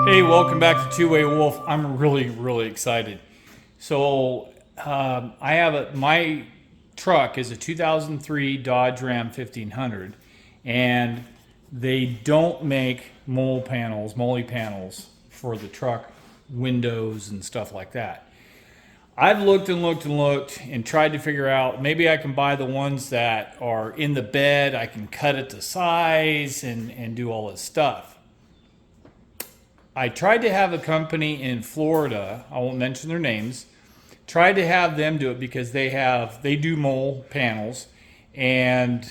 Hey, welcome back to Two Way Wolf. I'm really excited. So, my truck is a 2003 Dodge Ram 1500, and they don't make Molle panels for the truck windows and stuff like that. I've looked and tried to figure out maybe I can buy the ones that are in the bed. I can cut it to size and do all this stuff. I tried to have a company in Florida, I won't mention their names, tried to have them do it because they do Molle panels, and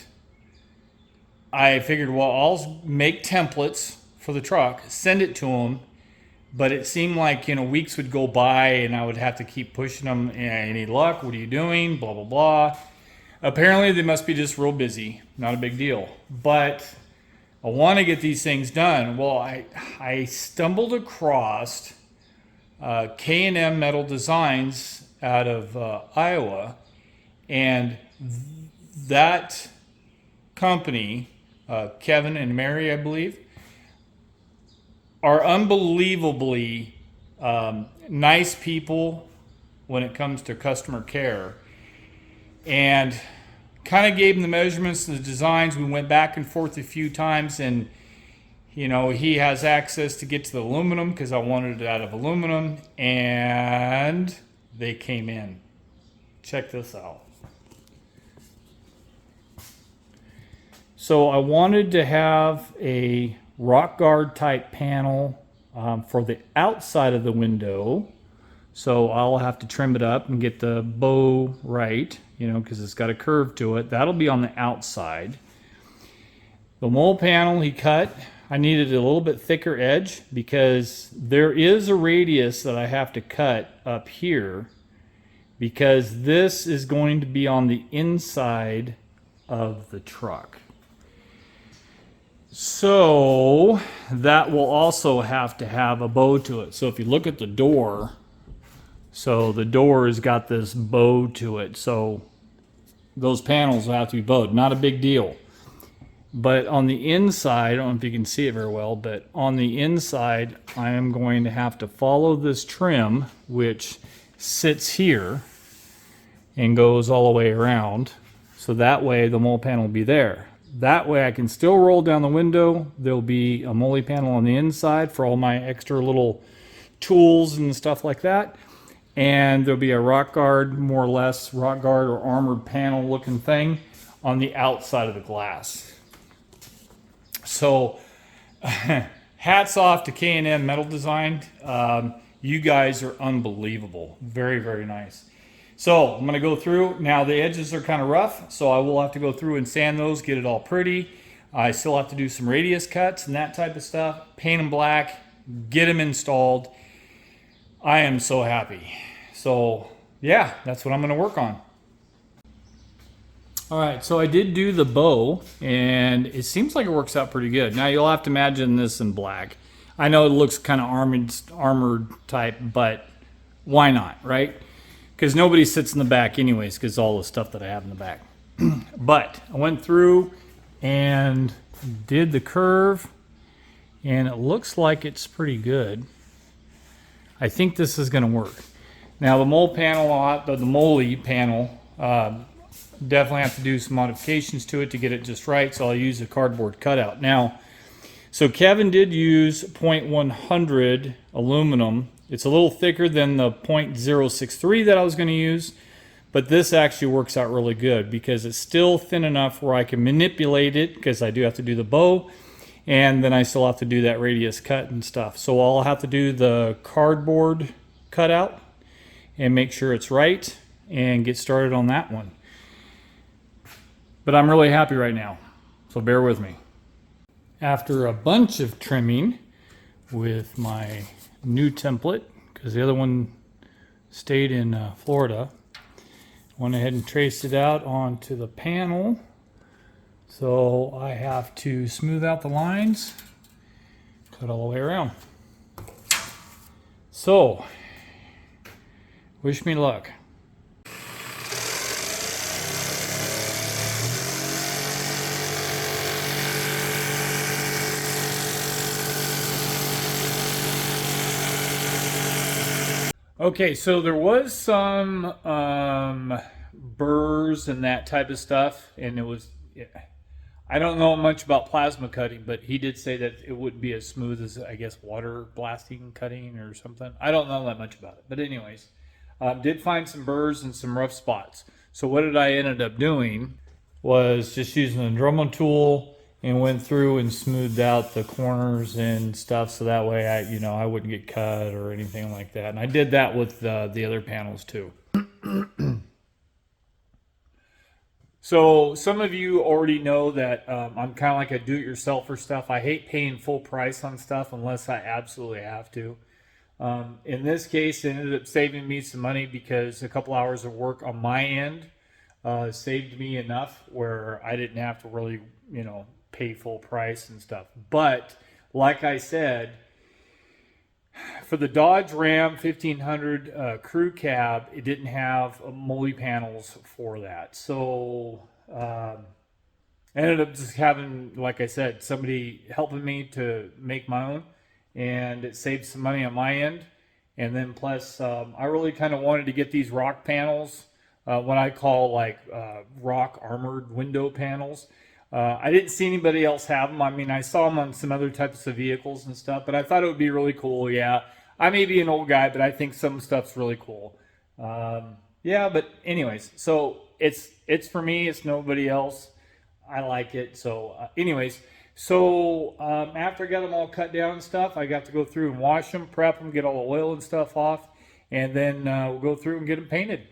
I figured, well, I'll make templates for the truck, send it to them, but it seemed like, weeks would go by and I would have to keep pushing them. Any luck? What are you doing? Blah, blah, blah. Apparently they must be just real busy. Not a big deal. But I want to get these things done. Well, I stumbled across K&M Metal Designs out of Iowa, and that company, Kevin and Mary, I believe, are unbelievably nice people when it comes to customer care. And kind of gave him the measurements and the designs. We went back and forth a few times, and he has access to get to the aluminum because I wanted it out of aluminum, and they came in. Check this out. So I wanted to have a rock guard type panel for the outside of the window. So I'll have to trim it up and get the bow right, because it's got a curve to it. That'll be on the outside. The Molle panel he cut, I needed a little bit thicker edge because there is a radius that I have to cut up here because this is going to be on the inside of the truck. So that will also have to have a bow to it. So if you look at the door, so the door has got this bow to it. So those panels will have to be bowed. Not a big deal. But on the inside, I don't know if you can see it very well, but on the inside, I am going to have to follow this trim, which sits here and goes all the way around. So that way the Molle panel will be there. That way I can still roll down the window. There'll be a Molle panel on the inside for all my extra little tools and stuff like that. And there'll be a rock guard, more or less, rock guard or armored panel looking thing on the outside of the glass. So hats off to K&M Metal Design. You guys are unbelievable. Very nice. So I'm going to go through. Now the edges are kind of rough, so I will have to go through and sand those, get it all pretty. I still have to do some radius cuts and that type of stuff. Paint them black, get them installed. I am so happy. So yeah, that's what I'm going to work on. All right, so I did do the bow, and it seems like it works out pretty good. Now you'll have to imagine this in black. I know it looks kind of armored type, but why not, right? Because nobody sits in the back anyways, because all the stuff that I have in the back. But I went through and did the curve, and it looks like it's pretty good. I think this is going to work. Now the Molle panel, definitely have to do some modifications to it to get it just right, so I'll use a cardboard cutout. Now, so Kevin did use 0.100 aluminum. It's a little thicker than the 0.063 that I was going to use, but this actually works out really good because it's still thin enough where I can manipulate it, because I do have to do the bow, and then I still have to do that radius cut and stuff. So I'll have to do the cardboard cutout and make sure it's right and get started on that one. But I'm really happy right now, so bear with me. After a bunch of trimming with my new template, because the other one stayed in Florida, went ahead and traced it out onto the panel. So I have to smooth out the lines, cut all the way around. So, wish me luck. Okay, so there was some burrs and that type of stuff, and it was. I don't know much about plasma cutting, but he did say that it wouldn't be as smooth as, I guess, water blasting cutting or something. I don't know that much about it, but anyways, did find some burrs and some rough spots. So what did I ended up doing was just using a Dremel tool and went through and smoothed out the corners and stuff, so that way I wouldn't get cut or anything like that. And I did that with the other panels too. So some of you already know that I'm kind of like a do-it-yourselfer stuff. I hate paying full price on stuff unless I absolutely have to. In this case, it ended up saving me some money because a couple hours of work on my end saved me enough where I didn't have to really, pay full price and stuff. But like I said, for the Dodge Ram 1500 crew cab, it didn't have Molle panels for that. So I ended up just having, like I said, somebody helping me to make my own, and it saved some money on my end. And then plus, I really kind of wanted to get these rock panels, what I call like rock armored window panels. I didn't see anybody else have them. I mean, I saw them on some other types of vehicles and stuff, but I thought it would be really cool. Yeah, I may be an old guy, but I think some stuff's really cool. Yeah, but anyways, so it's for me. It's nobody else. I like it. So so after I got them all cut down and stuff, I got to go through and wash them, prep them, get all the oil and stuff off, and then we'll go through and get them painted.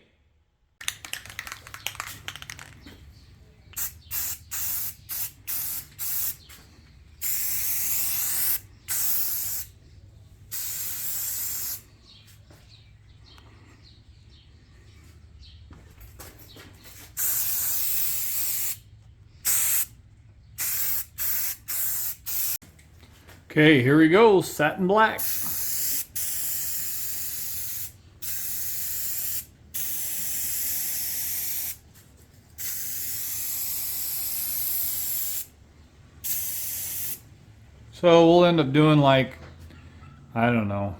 Okay, here we go, satin black. So we'll end up doing like, I don't know,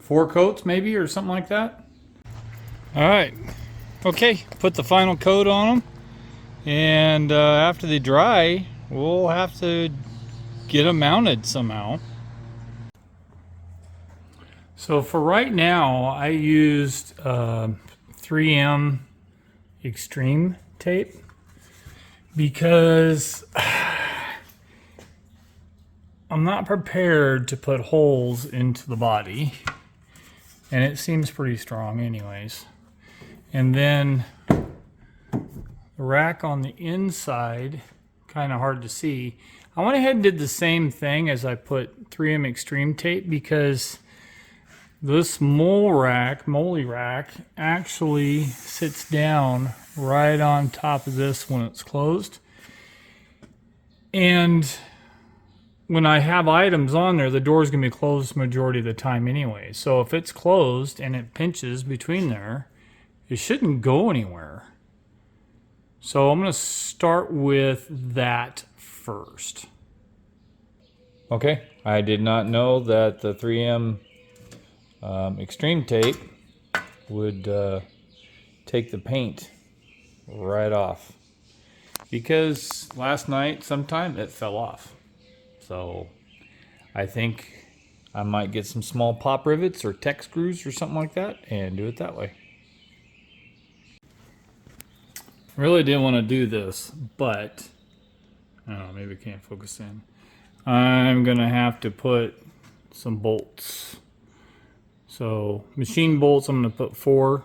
4 coats maybe or something like that. All right, okay, put the final coat on them, and after they dry, we'll have to get them mounted somehow. So for right now, I used 3M extreme tape because I'm not prepared to put holes into the body, and it seems pretty strong anyways. And then the rack on the inside, kind of hard to see. I went ahead and did the same thing as I put 3M extreme tape because this Molle rack actually sits down right on top of this when it's closed. And when I have items on there, the door's gonna be closed majority of the time anyway. So if it's closed and it pinches between there, it shouldn't go anywhere. So I'm gonna start with that first. Okay, I did not know that the 3M extreme tape would take the paint right off, because last night sometime it fell off. So I think I might get some small pop rivets or tech screws or something like that and do it that way. Really didn't want to do this, but I don't know, maybe I can't focus in. I'm gonna have to put some bolts. So machine bolts, I'm gonna put 4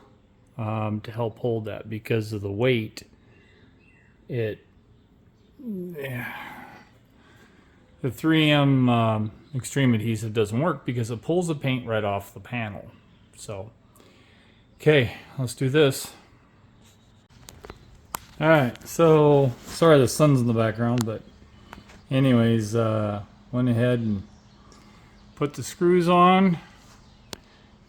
to help hold that because of the weight. The 3M extreme adhesive doesn't work because it pulls the paint right off the panel. So, okay, let's do this. All right, so sorry the sun's in the background, but anyways, went ahead and put the screws on.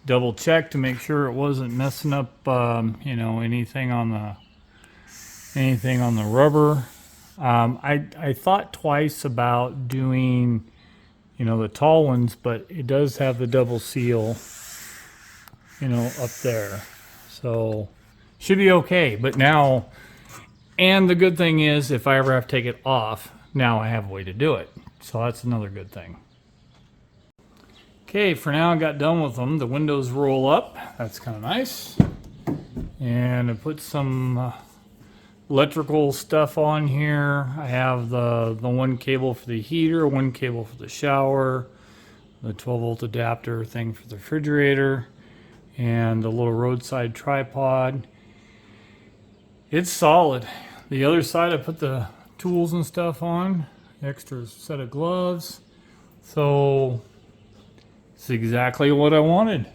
Double check to make sure it wasn't messing up, anything on the rubber. I thought twice about doing, the tall ones, but it does have the double seal. you know, up there. So should be okay. But now, and the good thing is if I ever have to take it off, now I have a way to do it. So that's another good thing. Okay, for now I got done with them. The windows roll up. That's kind of nice. And I put some electrical stuff on here. I have the one cable for the heater, one cable for the shower, the 12-volt adapter thing for the refrigerator, and the little roadside tripod. It's solid. The other side I put the tools and stuff on, extra set of gloves. So it's exactly what I wanted.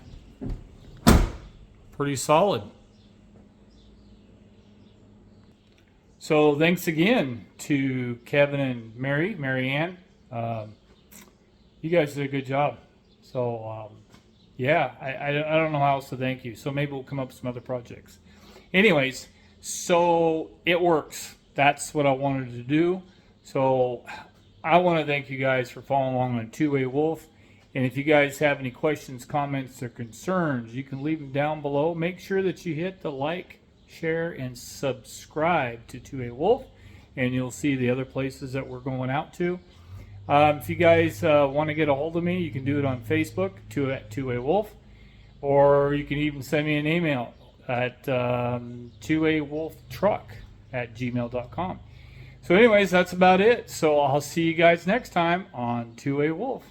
Pretty solid. So thanks again to Kevin and Mary Ann. You guys did a good job. So yeah, I don't know how else to thank you. So maybe we'll come up with some other projects. Anyways, so it works. That's what I wanted to do. So I want to thank you guys for following along on Two Way Wolf. And if you guys have any questions, comments, or concerns, you can leave them down below. Make sure that you hit the like, share, and subscribe to Two Way Wolf, and you'll see the other places that we're going out to. If you guys want to get a hold of me, you can do it on Facebook, Two Way Wolf, or you can even send me an email at twowaywolftruck@gmail.com. So anyways, that's about it. So I'll see you guys next time on Two Way Wolf.